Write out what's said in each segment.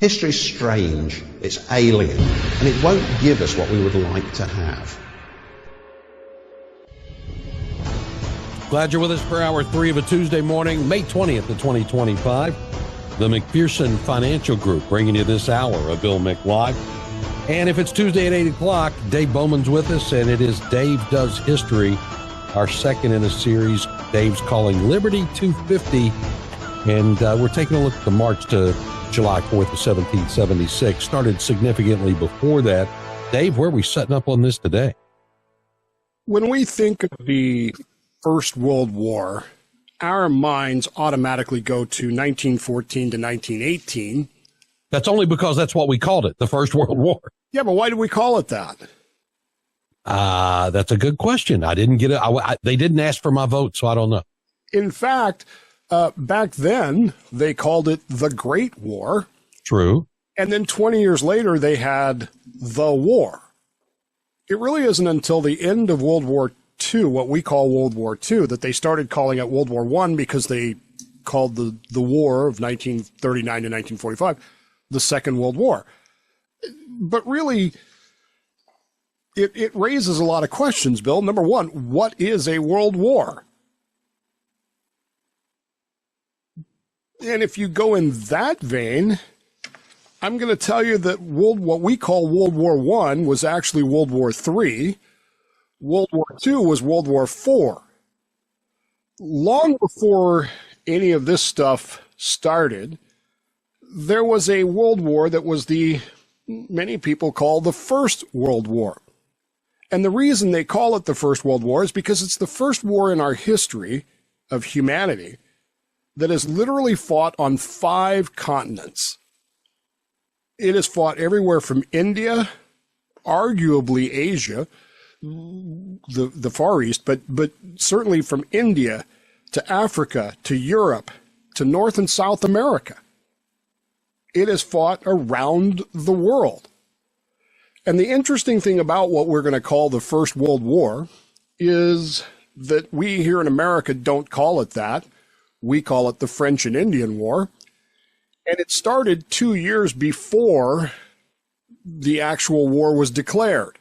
History's strange, it's alien, and it won't give us what we would like to have. Glad you're with us for hour 3 of a Tuesday morning, May 20th of 2025. The McPherson Financial Group bringing you this hour of Bill Mick Live. And if it's Tuesday at 8 o'clock, Dave Bowman's with us, and it is Dave Does History, our second in a series Dave's calling Liberty 250. And we're taking a look at the march to July 4th of 1776. Started significantly before that. Dave, where are we setting up on this today? When we think of the First World War, our minds automatically go to 1914 to 1918. That's only because that's what we called it, the First World War. Yeah, but why do we call it that? That's a good question. I didn't get it. They didn't ask for my vote, so I don't know. In fact, back then, they called it the Great War. True. And then 20 years later, they had the war. It really isn't until the end of World War II, what we call World War II, that they started calling it World War I, because they called the war of 1939 to 1945 the Second World War. But really, it raises a lot of questions, Bill. Number one, what is a world war? And if you go in that vein, I'm going to tell you that what we call World War I was actually World War III. World War II was World War IV. Long before any of this stuff started, there was a world war that was many people call the First World War. And the reason they call it the First World War is because it's the first war in our history of humanity that has literally fought on 5 continents. It has fought everywhere from India, arguably Asia, the Far East, but certainly from India to Africa to Europe to North and South America. It has fought around the world. And the interesting thing about what we're going to call the First World War is that we here in America don't call it that. We call it the French and Indian War. And it started 2 years before the actual war was declared.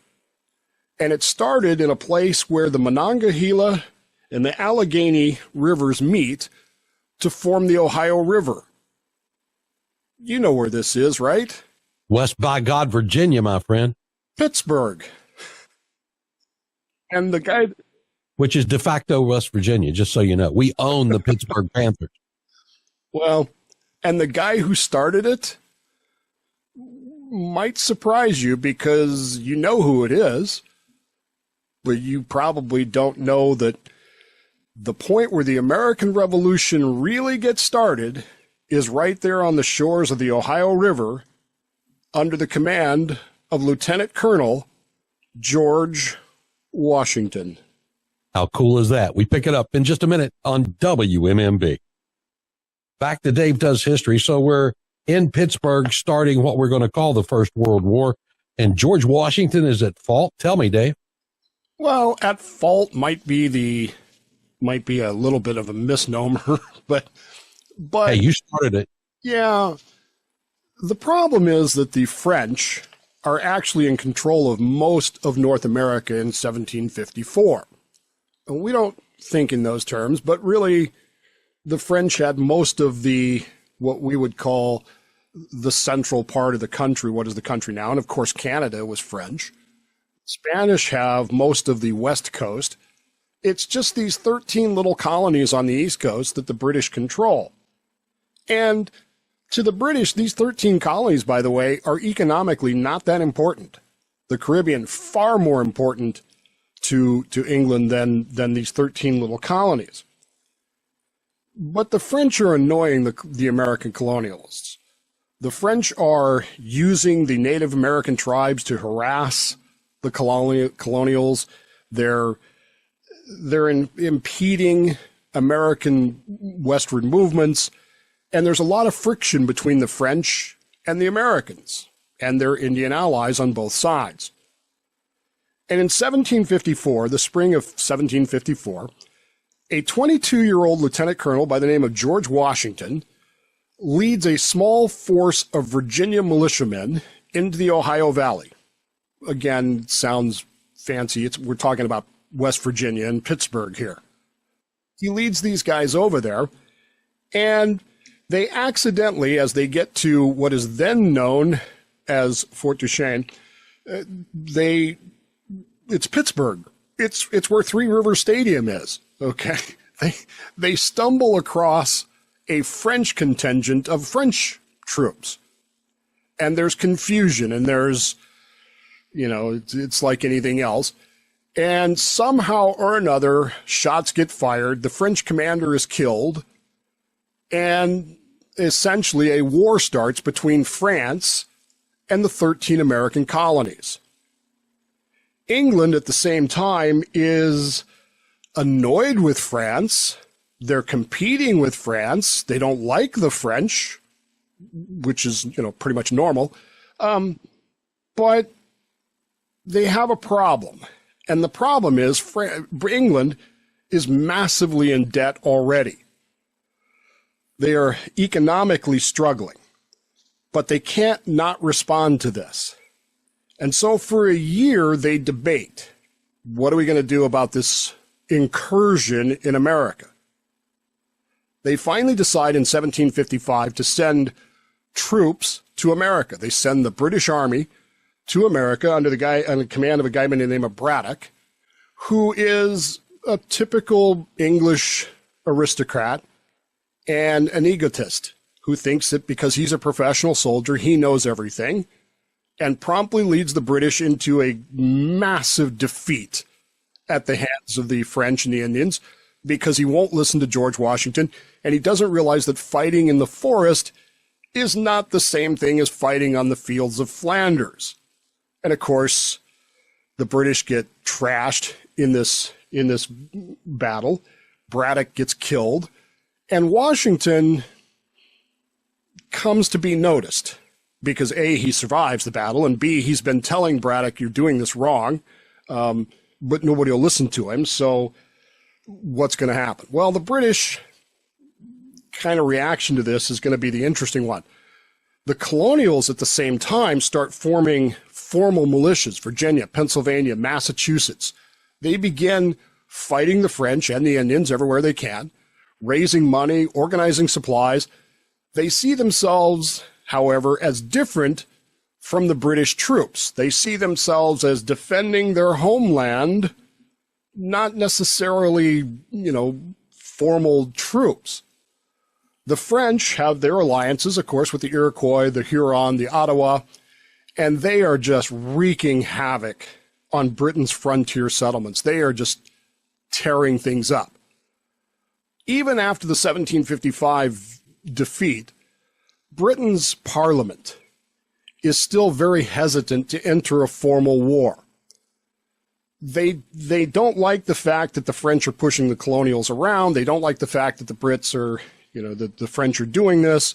And it started in a place where the Monongahela and the Allegheny rivers meet to form the Ohio River. You know where this is, right? West by God, Virginia, my friend. Pittsburgh. And the guy... Which is de facto West Virginia, just so you know. We own the Pittsburgh Panthers. Well, and the guy who started it might surprise you, because you know who it is, but you probably don't know that the point where the American Revolution really gets started is right there on the shores of the Ohio River under the command of Lieutenant Colonel George Washington. How cool is that? We pick it up in just a minute on WMMB. Back to Dave Does History. So we're in Pittsburgh starting what we're going to call the First World War. And George Washington is at fault? Tell me, Dave. Well, at fault might be a little bit of a misnomer, but hey, you started it. Yeah. The problem is that the French are actually in control of most of North America in 1754. And we don't think in those terms, but really the French had most of what we would call the central part of the country. What is the country now? And of course, Canada was French. Spanish have most of the West Coast. It's just these 13 little colonies on the East Coast that the British control. And to the British, these 13 colonies, by the way, are economically not that important. The Caribbean, far more important to England than these 13 little colonies. But the French are annoying the American colonialists. The French are using the Native American tribes to harass the colonials. They're impeding American westward movements. And there's a lot of friction between the French and the Americans and their Indian allies on both sides. And in 1754, the spring of 1754, a 22-year-old lieutenant colonel by the name of George Washington leads a small force of Virginia militiamen into the Ohio Valley. Again, sounds fancy. We're talking about West Virginia and Pittsburgh here. He leads these guys over there, and they accidentally, as they get to what is then known as Fort Duchesne, it's Pittsburgh. It's where Three Rivers Stadium is. Okay, they stumble across a French contingent of French troops, and there's confusion, and there's, it's like anything else. And somehow or another, shots get fired. The French commander is killed, and essentially a war starts between France and the 13 American colonies. England, at the same time, is annoyed with France. They're competing with France. They don't like the French, which is, pretty much normal. But they have a problem. And the problem is England is massively in debt already. They are economically struggling, but they can't not respond to this. And so for a year, they debate, what are we going to do about this incursion in America? They finally decide in 1755 to send troops to America. They send the British Army to America under the command of a guy by the name of Braddock, who is a typical English aristocrat and an egotist who thinks that because he's a professional soldier, he knows everything, and promptly leads the British into a massive defeat at the hands of the French and the Indians, because he won't listen to George Washington, and he doesn't realize that fighting in the forest is not the same thing as fighting on the fields of Flanders. And of course, the British get trashed in this battle. Braddock gets killed, and Washington comes to be noticed because A, he survives the battle, and B, he's been telling Braddock, you're doing this wrong, but nobody will listen to him. So what's going to happen? Well, the British kind of reaction to this is going to be the interesting one. The colonials at the same time start forming formal militias, Virginia, Pennsylvania, Massachusetts. They begin fighting the French and the Indians everywhere they can, raising money, organizing supplies. They see themselves, however, as different from the British troops. They see themselves as defending their homeland, not necessarily, formal troops. The French have their alliances, of course, with the Iroquois, the Huron, the Ottawa, and they are just wreaking havoc on Britain's frontier settlements. They are just tearing things up. Even after the 1755 defeat, Britain's parliament is still very hesitant to enter a formal war. They don't like the fact that the French are pushing the colonials around. They don't like the fact that the Brits are, the French are doing this.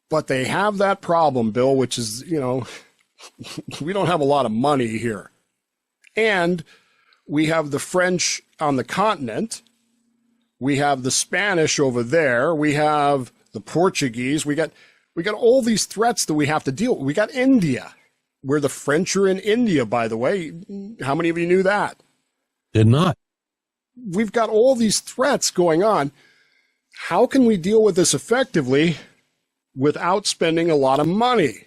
But they have that problem, Bill, which is, we don't have a lot of money here. And we have the French on the continent. We have the Spanish over there. We have the Portuguese. We got all these threats that we have to deal with. We got India, where the French are in India, by the way. How many of you knew that? Did not. We've got all these threats going on. How can we deal with this effectively without spending a lot of money?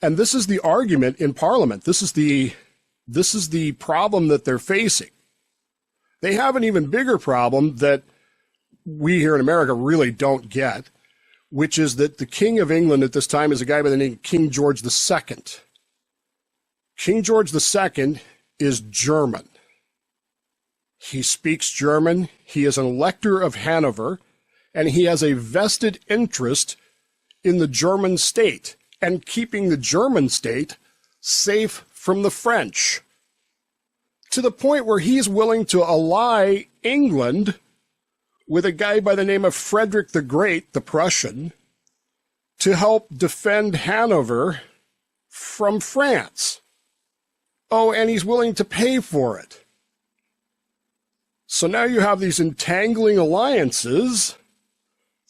And this is the argument in Parliament. This is the problem that they're facing. They have an even bigger problem that we here in America really don't get, which is that the King of England at this time is a guy by the name of King George II. King George II is German. He speaks German. He is an elector of Hanover, and he has a vested interest in the German state and keeping the German state safe from the French, to the point where he's willing to ally England with a guy by the name of Frederick the Great, the Prussian, to help defend Hanover from France. Oh, and he's willing to pay for it. So now you have these entangling alliances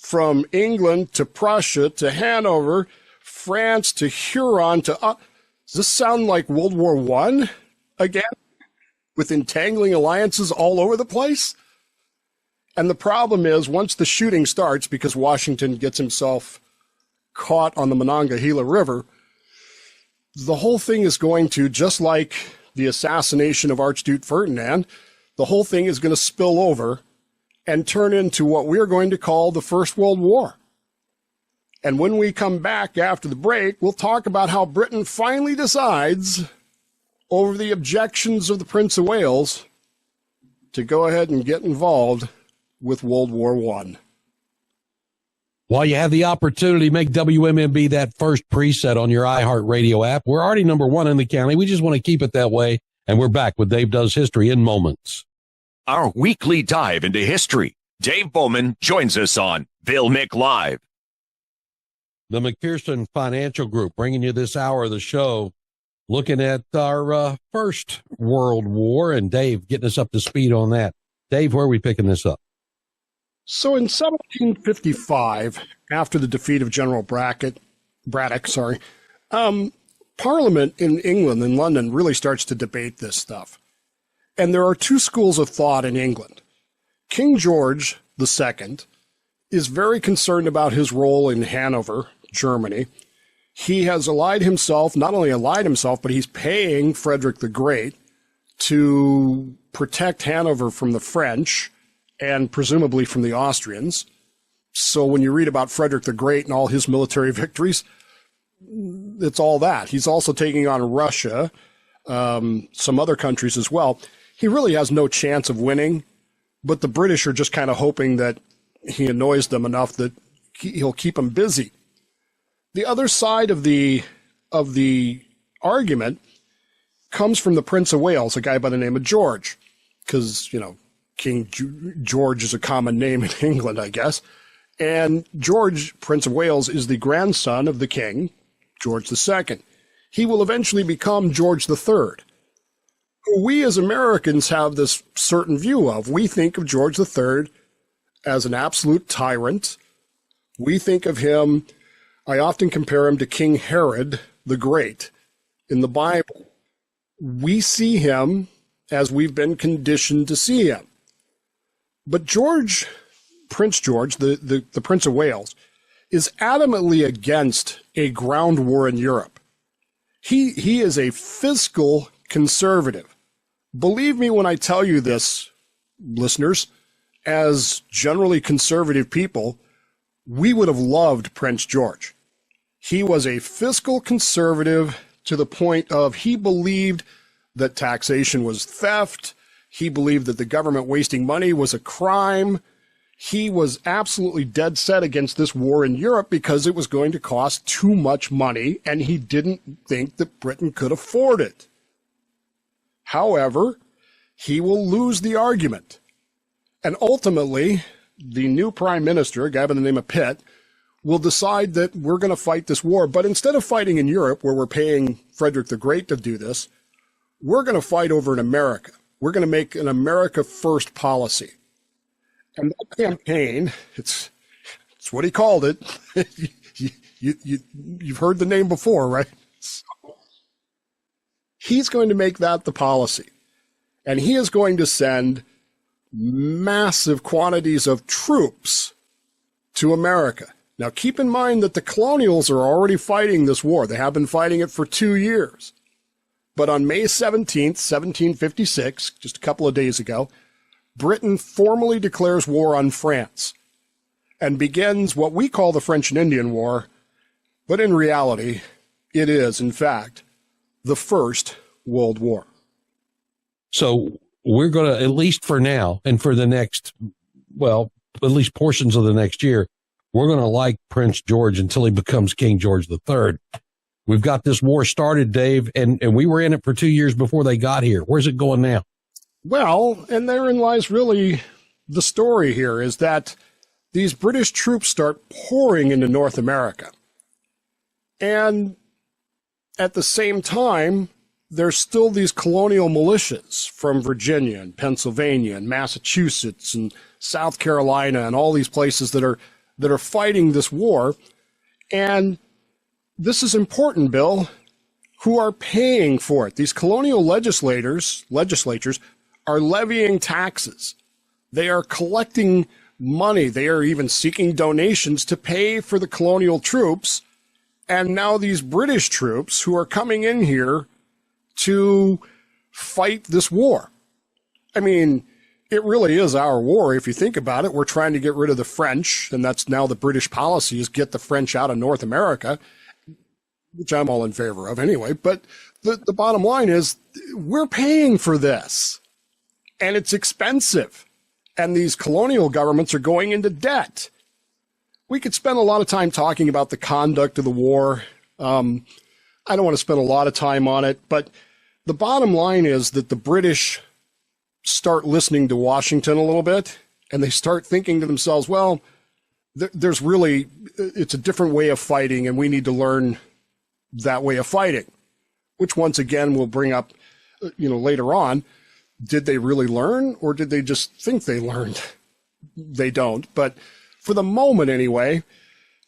from England to Prussia to Hanover, France to Huron to... does this sound like World War I again? With entangling alliances all over the place? And the problem is, once the shooting starts, because Washington gets himself caught on the Monongahela River, the whole thing is going to, just like the assassination of Archduke Ferdinand, the whole thing is going to spill over and turn into what we're going to call the First World War. And when we come back after the break, we'll talk about how Britain finally decides, over the objections of the Prince of Wales, to go ahead and get involved with World War I. While you have the opportunity, make WMMB that first preset on your iHeartRadio app. We're already number one in the county. We just want to keep it that way. And we're back with Dave Does History in moments. Our weekly dive into history. Dave Bowman joins us on Bill Mick Live. The McPherson Financial Group bringing you this hour of the show, looking at our First World War, and Dave getting us up to speed on that. Dave, where are we picking this up? So in 1755, after the defeat of General Braddock, Parliament in England, in London, really starts to debate this stuff. And there are two schools of thought in England. King George II is very concerned about his role in Hanover, Germany. He has allied himself, not only allied himself, but he's paying Frederick the Great to protect Hanover from the French and presumably from the Austrians. So when you read about Frederick the Great and all his military victories, it's all that. He's also taking on Russia, some other countries as well. He really has no chance of winning, but the British are just kind of hoping that he annoys them enough that he'll keep them busy. The other side of the argument comes from the Prince of Wales, a guy by the name of George, because, King George is a common name in England, I guess. And George, Prince of Wales, is the grandson of the king, George II. He will eventually become George III, who we as Americans have this certain view of. We think of George III as an absolute tyrant. We think of him, I often compare him to King Herod the Great in the Bible. We see him as we've been conditioned to see him. But George, Prince George, the Prince of Wales, is adamantly against a ground war in Europe. He is a fiscal conservative. Believe me when I tell you this, listeners, as generally conservative people, we would have loved Prince George. He was a fiscal conservative to the point of he believed that taxation was theft. He believed that the government wasting money was a crime. He was absolutely dead set against this war in Europe because it was going to cost too much money, and he didn't think that Britain could afford it. However, he will lose the argument. And ultimately, the new prime minister, a guy by the name of Pitt, will decide that we're going to fight this war. But instead of fighting in Europe, where we're paying Frederick the Great to do this, we're going to fight over in America. We're going to make an America First policy. And that campaign, it's what he called it. You've heard the name before, right? So he's going to make that the policy. And he is going to send massive quantities of troops to America. Now, keep in mind that the colonials are already fighting this war. They have been fighting it for 2 years. But on May 17th, 1756, just a couple of days ago, Britain formally declares war on France and begins what we call the French and Indian War, but in reality, it is, in fact, the First World War. So we're going to, at least for now and for the next, at least portions of the next year, we're going to like Prince George until he becomes King George III. We've got this war started, Dave, and we were in it for 2 years before they got here. Where's it going now? Well, and therein lies really the story here, is that these British troops start pouring into North America. And at the same time, there's still these colonial militias from Virginia and Pennsylvania and Massachusetts and South Carolina and all these places that are that are fighting this war. And this is important, Bill, who are paying for it. These colonial legislatures are levying taxes. They are collecting money. They are even seeking donations to pay for the colonial troops. And now these British troops who are coming in here to fight this war. I mean, it really is our war. If you think about it, we're trying to get rid of the French, and that's now the British policy is get the French out of North America, which I'm all in favor of anyway. But the bottom line is we're paying for this, and it's expensive. And these colonial governments are going into debt. We could spend a lot of time talking about the conduct of the war. I don't want to spend a lot of time on it, but the bottom line is that the British start listening to Washington a little bit, and they start thinking to themselves, well, there's really, it's a different way of fighting, and we need to learn that way of fighting, which once again we'll bring up, later on. Did they really learn, or did they just think they learned? They don't. But for the moment anyway,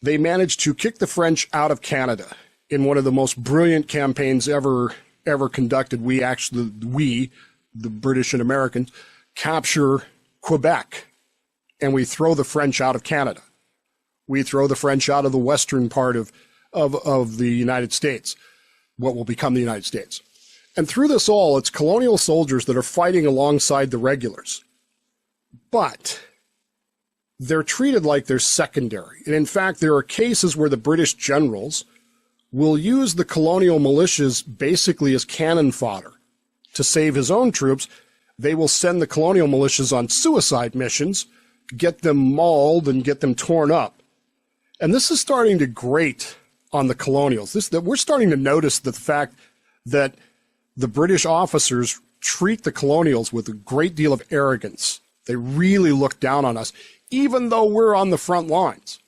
they managed to kick the French out of Canada in one of the most brilliant campaigns ever conducted. We, the British and Americans, capture Quebec, and we throw the French out of Canada. We throw the French out of the western part of the United States, what will become the United States. And through this all, it's colonial soldiers that are fighting alongside the regulars. But they're treated like they're secondary. And in fact, there are cases where the British generals will use the colonial militias basically as cannon fodder. To save his own troops, they will send the colonial militias on suicide missions, get them mauled and get them torn up. And this is starting to grate on the colonials. We're starting to notice the fact that the British officers treat the colonials with a great deal of arrogance. They really look down on us, even though we're on the front lines.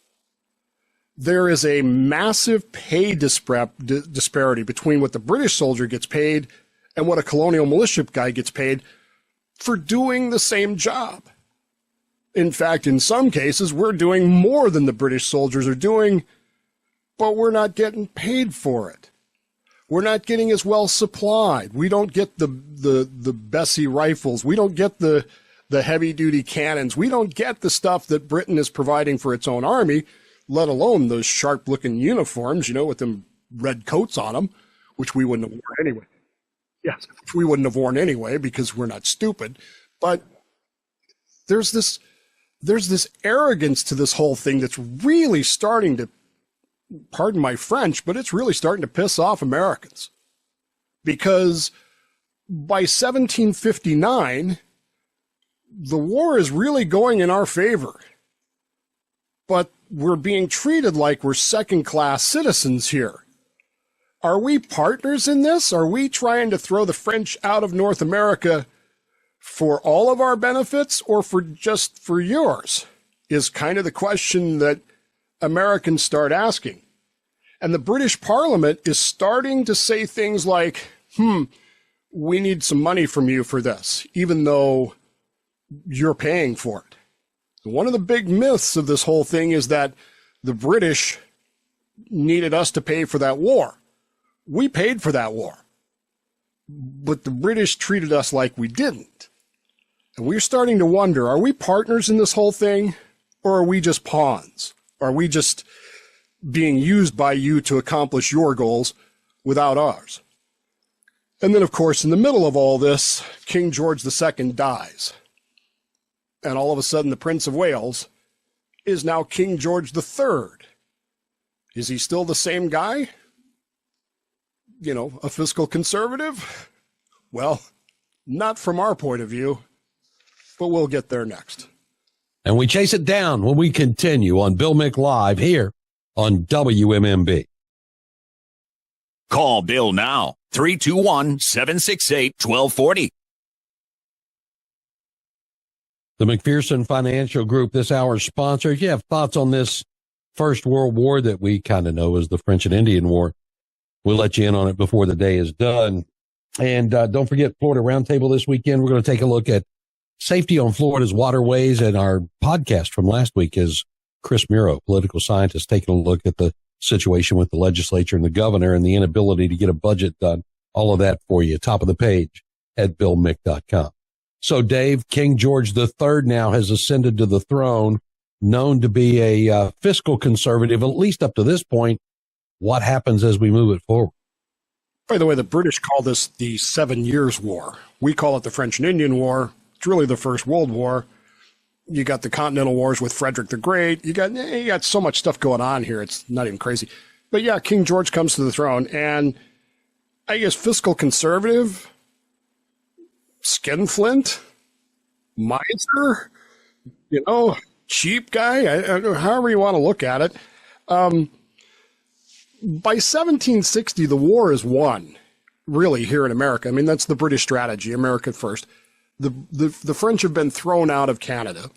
There is a massive pay disparity between what the British soldier gets paid and what a colonial militia guy gets paid for doing the same job. In fact, in some cases, we're doing more than the British soldiers are doing, but we're not getting paid for it. We're not getting as well supplied. We don't get the Bessie rifles. We don't get the heavy-duty cannons. We don't get the stuff that Britain is providing for its own army, let alone those sharp-looking uniforms, with them red coats on them, which we wouldn't have worn anyway. Yes, which we wouldn't have worn anyway because we're not stupid. But there's this arrogance to this whole thing that's really starting to, pardon my French, but it's really starting to piss off Americans. Because by 1759, the war is really going in our favor. But we're being treated like we're second-class citizens here. Are we partners in this? Are we trying to throw the French out of North America for all of our benefits or just for yours? Is kind of the question that Americans start asking. And the British Parliament is starting to say things like, we need some money from you for this, even though you're paying for it. One of the big myths of this whole thing is that the British needed us to pay for that war. We paid for that war, but the British treated us like we didn't. And we're starting to wonder, are we partners in this whole thing, or are we just pawns? Are we just being used by you to accomplish your goals without ours? And then, of course, in the middle of all this, King George II dies. And all of a sudden, the Prince of Wales is now King George III. Is he still the same guy? A fiscal conservative? Well, not from our point of view, but we'll get there next. And we chase it down when we continue on Bill Mick Live here on WMMB. Call Bill now, 321-768-1240. The McPherson Financial Group, this hour's sponsor. If you have thoughts on this First World War that we kind of know as the French and Indian War, we'll let you in on it before the day is done. And don't forget Florida Roundtable this weekend. We're going to take a look at safety on Florida's waterways, and our podcast from last week is Chris Miro, political scientist, taking a look at the situation with the legislature and the governor and the inability to get a budget done. All of that for you. Top of the page at BillMick.com. So, Dave, King George III now has ascended to the throne, known to be a fiscal conservative, at least up to this point. What happens as we move it forward? By the way, the British call this the 7 Years' War. We call it the French and Indian War. It's really the First World War. You got the Continental Wars with Frederick the Great. You got so much stuff going on here. It's not even crazy. But yeah, King George comes to the throne, and I guess fiscal conservative, skinflint, miser, cheap guy, however you want to look at it. By 1760, the war is won, really, here in America. I mean, that's the British strategy, America first. The French have been thrown out of Canada.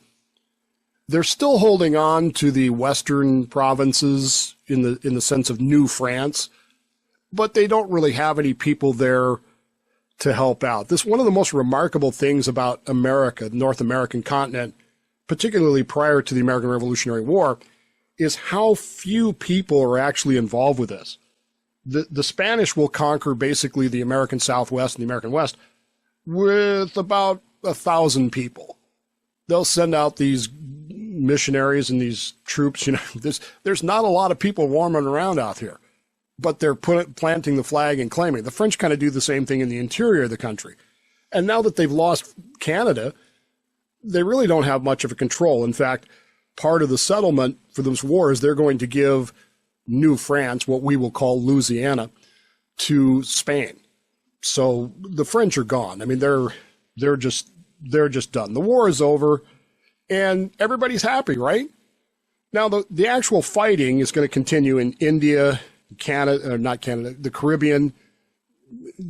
They're still holding on to the western provinces in the sense of New France, but they don't really have any people there to help out. This one of the most remarkable things about America, the North American continent, particularly prior to the American Revolutionary War, is how few people are actually involved with this. The Spanish will conquer basically the American Southwest and the American West with about 1,000 people. They'll send out these missionaries and these troops. There's not a lot of people roaming around out here, but they're planting the flag and claiming. The French kind of do the same thing in the interior of the country. And now that they've lost Canada, they really don't have much of a control. In fact, part of the settlement for this war is they're going to give New France, what we will call Louisiana, to Spain. So the French are gone. I mean, they're just done. The war is over, and everybody's happy, right? Now the actual fighting is going to continue in India, Canada, not Canada, the Caribbean,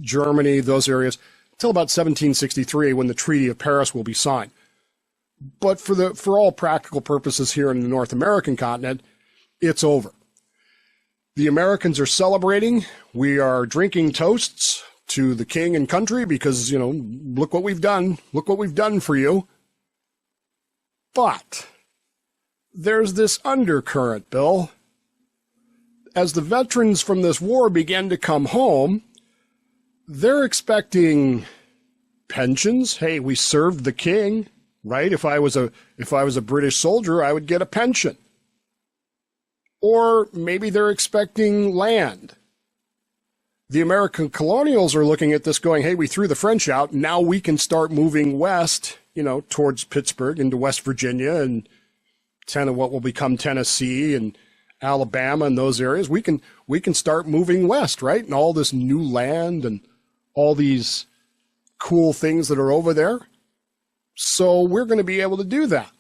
Germany, those areas, until about 1763, when the Treaty of Paris will be signed. But for all practical purposes here in the North American continent, it's over. The Americans are celebrating. We are drinking toasts to the king and country because, look what we've done. Look what we've done for you. But there's this undercurrent, Bill. As the veterans from this war begin to come home, they're expecting pensions. Hey, we served the king, right? If I was a British soldier, I would get a pension. Or maybe they're expecting land. The American colonials are looking at this going, hey, we threw the French out. Now we can start moving west, towards Pittsburgh into West Virginia and what will become Tennessee and Alabama and those areas. We can start moving west, right? And all this new land and all these cool things that are over there. So we're going to be able to do that.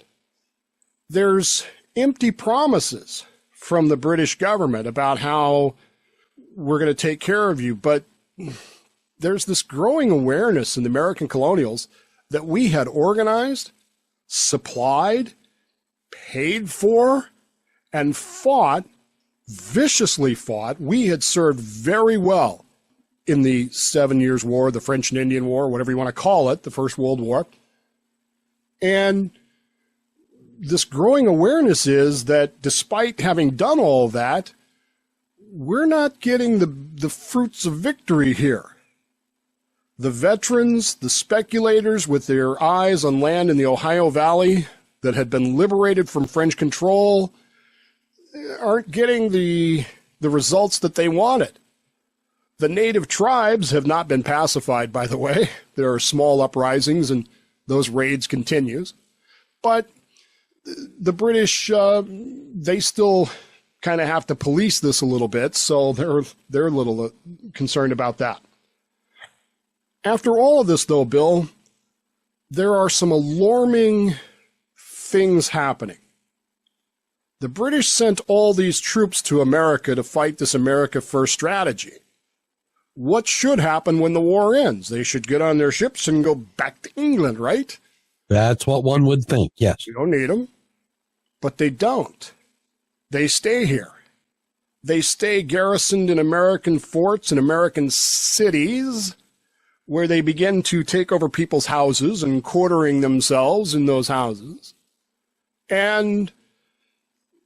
There's empty promises from the British government about how we're going to take care of you. But there's this growing awareness in the American colonials that we had organized, supplied, paid for, and fought, viciously fought. We had served very well in the 7 Years' War, the French and Indian War, whatever you want to call it, the First World War. And this growing awareness is that despite having done all that, we're not getting the fruits of victory here. The veterans, the speculators with their eyes on land in the Ohio Valley that had been liberated from French control aren't getting the results that they wanted. The native tribes have not been pacified, by the way. There are small uprisings and those raids continues. But the British, they still kind of have to police this a little bit, so they're a little concerned about that. After all of this, though, Bill, there are some alarming things happening. The British sent all these troops to America to fight this America First strategy. What should happen when the war ends? They should get on their ships and go back to England, right? That's what one would think, yes. We don't need them. But they don't. They stay here. They stay garrisoned in American forts and American cities, where they begin to take over people's houses and quartering themselves in those houses. And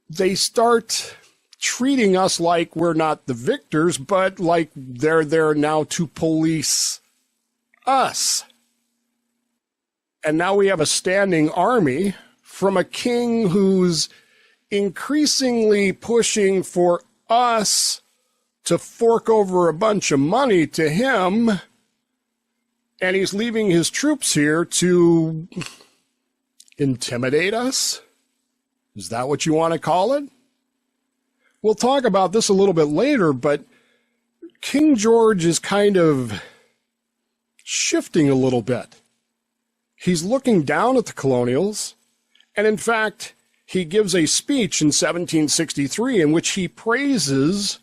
they start treating us like we're not the victors, but like they're there now to police us. And now we have a standing army from a king who's increasingly pushing for us to fork over a bunch of money to him, and he's leaving his troops here to intimidate us? Is that what you want to call it? We'll talk about this a little bit later, but King George is kind of shifting a little bit. He's looking down at the colonials, and in fact, he gives a speech in 1763 in which he praises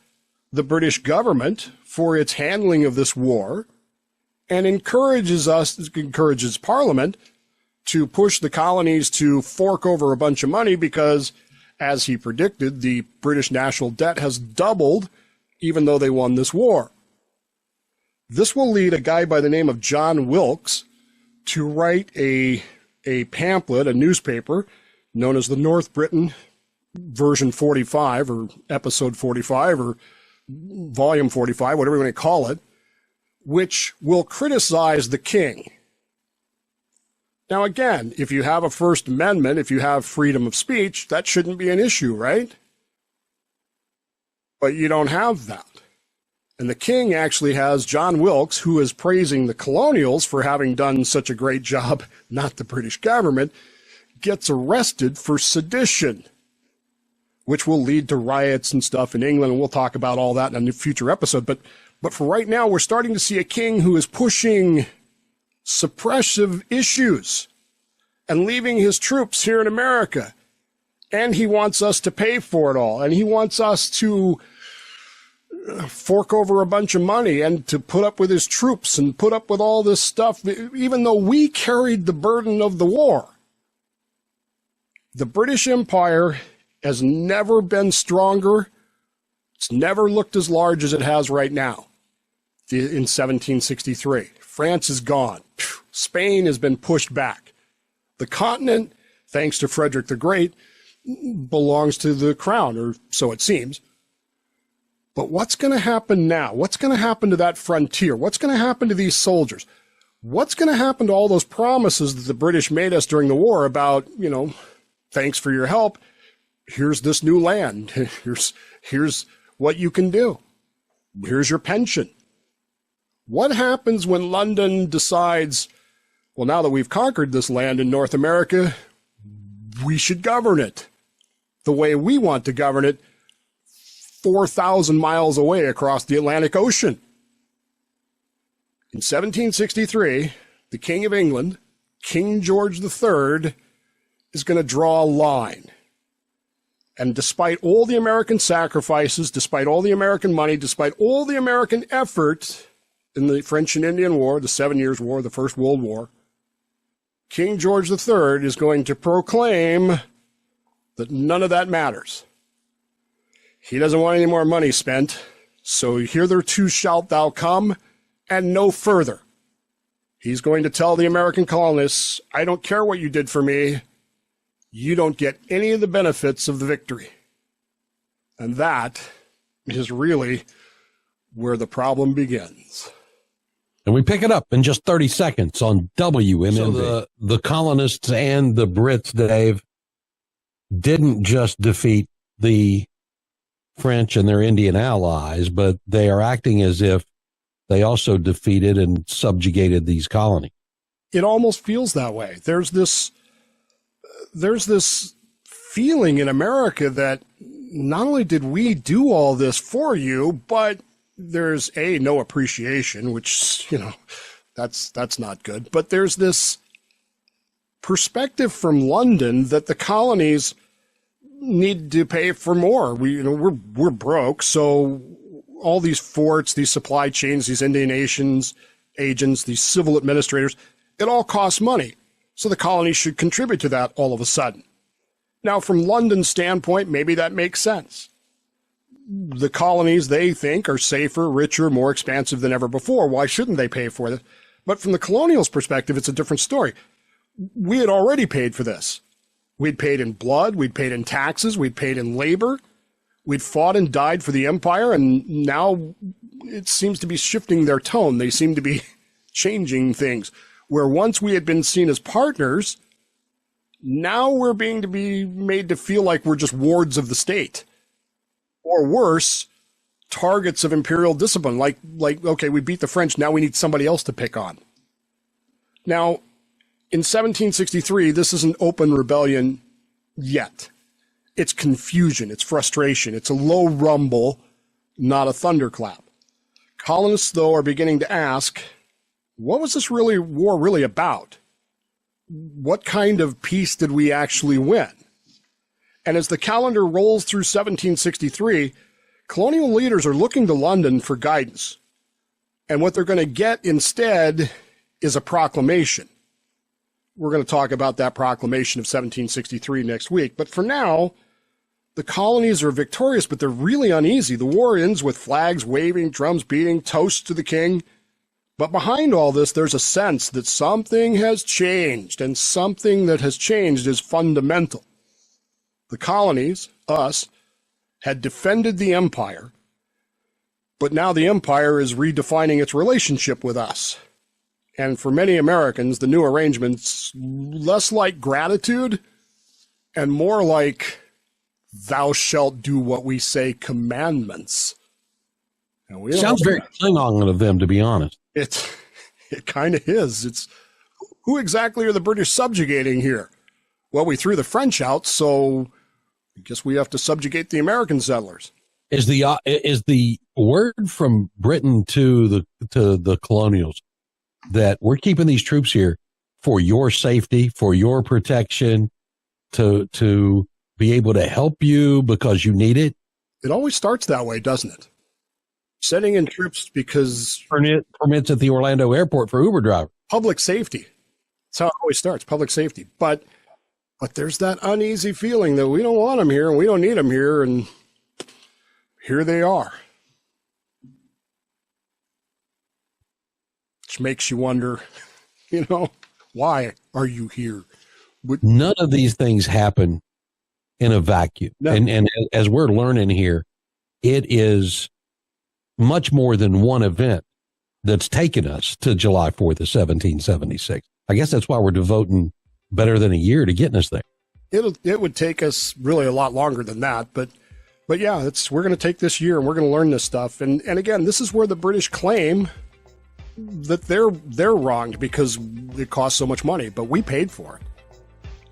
the British government for its handling of this war and encourages Parliament to push the colonies to fork over a bunch of money because, as he predicted, the British national debt has doubled even though they won this war. This will lead a guy by the name of John Wilkes to write a pamphlet, a newspaper, known as the North Britain version 45 or episode 45 or volume 45, whatever you want to call it, which will criticize the king. Now, again, if you have a First Amendment, if you have freedom of speech, that shouldn't be an issue, right? But you don't have that. And the king actually has John Wilkes, who is praising the colonials for having done such a great job, not the British government, gets arrested for sedition, which will lead to riots and stuff in England, and we'll talk about all that in a future episode. But for right now, we're starting to see a king who is pushing suppressive issues and leaving his troops here in America. And he wants us to pay for it all. And he wants us to fork over a bunch of money and to put up with his troops and put up with all this stuff, even though we carried the burden of the war. The British Empire has never been stronger. It's never looked as large as it has right now in 1763. France is gone. Spain has been pushed back. The continent, thanks to Frederick the Great, belongs to the crown, or so it seems. But what's going to happen now? What's going to happen to that frontier? What's going to happen to these soldiers? What's going to happen to all those promises that the British made us during the war about, thanks for your help. Here's this new land. Here's what you can do. Here's your pension. What happens when London decides, well, now that we've conquered this land in North America, we should govern it the way we want to govern it 4,000 miles away across the Atlantic Ocean? In 1763, the King of England, King George III, is going to draw a line. And despite all the American sacrifices, despite all the American money, despite all the American effort in the French and Indian War, the 7 Years' War, the First World War, King George III is going to proclaim that none of that matters. He doesn't want any more money spent, so hitherto shalt thou come, and no further. He's going to tell the American colonists, I don't care what you did for me, you don't get any of the benefits of the victory. And that is really where the problem begins. And we pick it up in just 30 seconds on WMMV. So the colonists and the Brits, Dave, didn't just defeat the French and their Indian allies, but they are acting as if they also defeated and subjugated these colonies. It almost feels that way. There's this feeling in America that not only did we do all this for you, but there's no appreciation, which, that's not good. But there's this perspective from London that the colonies need to pay for more. We're broke, so all these forts, these supply chains, these Indian nations agents, these civil administrators, it all costs money. So the colonies should contribute to that all of a sudden. Now, from London's standpoint, maybe that makes sense. The colonies, they think, are safer, richer, more expansive than ever before. Why shouldn't they pay for it? But from the colonials' perspective, it's a different story. We had already paid for this. We'd paid in blood, we'd paid in taxes, we'd paid in labor, we'd fought and died for the empire, and now it seems to be shifting their tone. They seem to be changing things. Where once we had been seen as partners, now we're being to be made to feel like we're just wards of the state. Or worse, targets of imperial discipline. Like, okay, we beat the French, now we need somebody else to pick on. Now, in 1763, this isn't open rebellion yet. It's confusion, it's frustration, it's a low rumble, not a thunderclap. Colonists, though, are beginning to ask, what was this war really about? What kind of peace did we actually win? And as the calendar rolls through 1763, colonial leaders are looking to London for guidance. And what they're going to get instead is a proclamation. We're going to talk about that proclamation of 1763 next week. But for now, the colonies are victorious, but they're really uneasy. The war ends with flags waving, drums beating, toasts to the king. But behind all this, there's a sense that something has changed, and something that has changed is fundamental. The colonies, us, had defended the empire, but now the empire is redefining its relationship with us. And for many Americans, the new arrangement's less like gratitude and more like thou shalt do what we say commandments. Sounds very Klingon of them, to be honest. It kind of is. It's who exactly are the British subjugating here? Well, we threw the French out, so I guess we have to subjugate the American settlers. Is the word from Britain to the colonials that we're keeping these troops here for your safety, for your protection, to be able to help you because you need it? It always starts that way, doesn't it? Sending in troops because permits at the Orlando airport for Uber driver. Public safety. That's how it always starts, public safety. But there's that uneasy feeling that we don't want them here and we don't need them here, and here they are. Which makes you wonder, why are you here? None of these things happen in a vacuum. No. And as we're learning here, it is much more than one event that's taken us to July 4th of 1776. I guess that's why we're devoting better than a year to getting us there. It would take us really a lot longer than that, but yeah, we're going to take this year and we're going to learn this stuff. And again, this is where the British claim that they're wronged because it costs so much money, but we paid for it,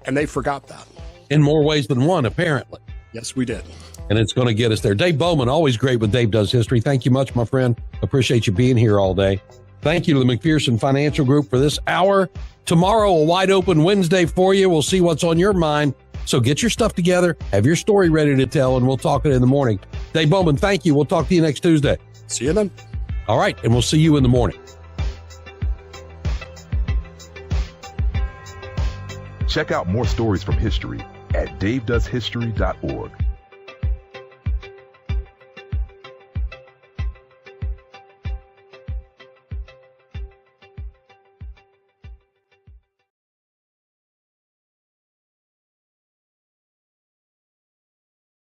and they forgot that in more ways than one, apparently. Yes, we did. And it's going to get us there. Dave Bowman, always great when Dave does history. Thank you much, my friend. Appreciate you being here all day. Thank you to the McPherson Financial Group for this hour. Tomorrow, a wide open Wednesday for you. We'll see what's on your mind. So get your stuff together, have your story ready to tell, and we'll talk it in the morning. Dave Bowman, thank you. We'll talk to you next Tuesday. See you then. All right, and we'll see you in the morning. Check out more stories from history at davedoeshistory.org.